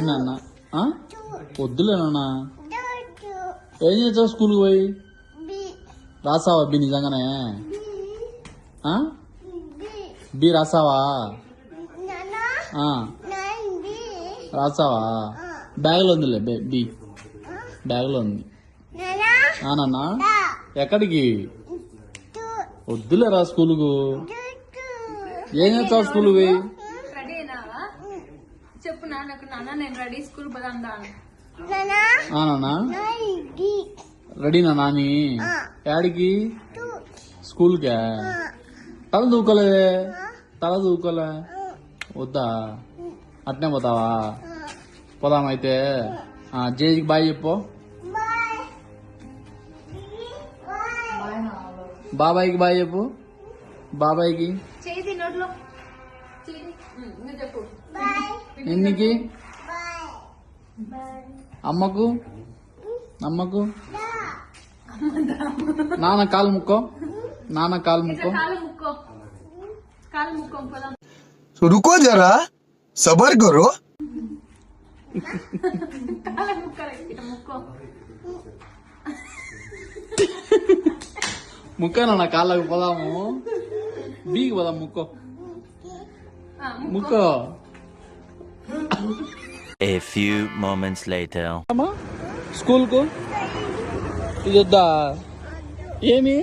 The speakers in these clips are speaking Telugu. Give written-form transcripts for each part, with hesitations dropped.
నాన్న వద్దులే నాన్న. ఏం చేస్తావు స్కూల్కి పోయి? రాసావా బి? నిజంగానే బి రాసావా? రాసావా? బ్యాగ్లో ఉందిలే బి, బ్యాగ్లో ఉంది. నాన్న ఎక్కడికి? వద్దులేరా స్కూల్కు. ఏం చేస్తావు స్కూల్కి పోయి? చెప్పు నాన్నకు, నాన్న నేను రెడీ స్కూల్ పోదాం. రెడీనా నాని? యాడికి? స్కూల్కా? తల దూకోలేదే, తల దూకోలే. వద్దా? అట్నే పోతావా? పోదామైతే. జేజీకి బాయ్ చెప్పు. బాబాయ్కి బాయ్ చెప్పు. బాబాయ్కి చెప్పు. ఎన్నికి? అమ్మకు? అమ్మకు? నాన్న కాలు ముక్కో, నాన్న కాలు ముక్కో. కాలు ముక్కో పోదాం. रुको जरा सबर करो. ముక్క నాన్న కాళ్ళకు పోదాము. బీకి పోదాం. ముక్కో ముక్కో. A few moments later. School కు ఇది వద్దా? ఏమి?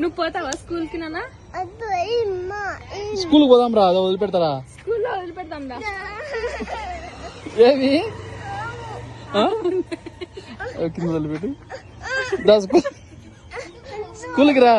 నువ్వు పోతావా స్కూల్ కి? నాన్న స్కూల్ పోదాం రా. వదిలిపెడతారా? స్కూల్లో వదిలిపెడతాం రా. ఏమి? కింద వదిలిపెట్టి స్కూల్కి రా.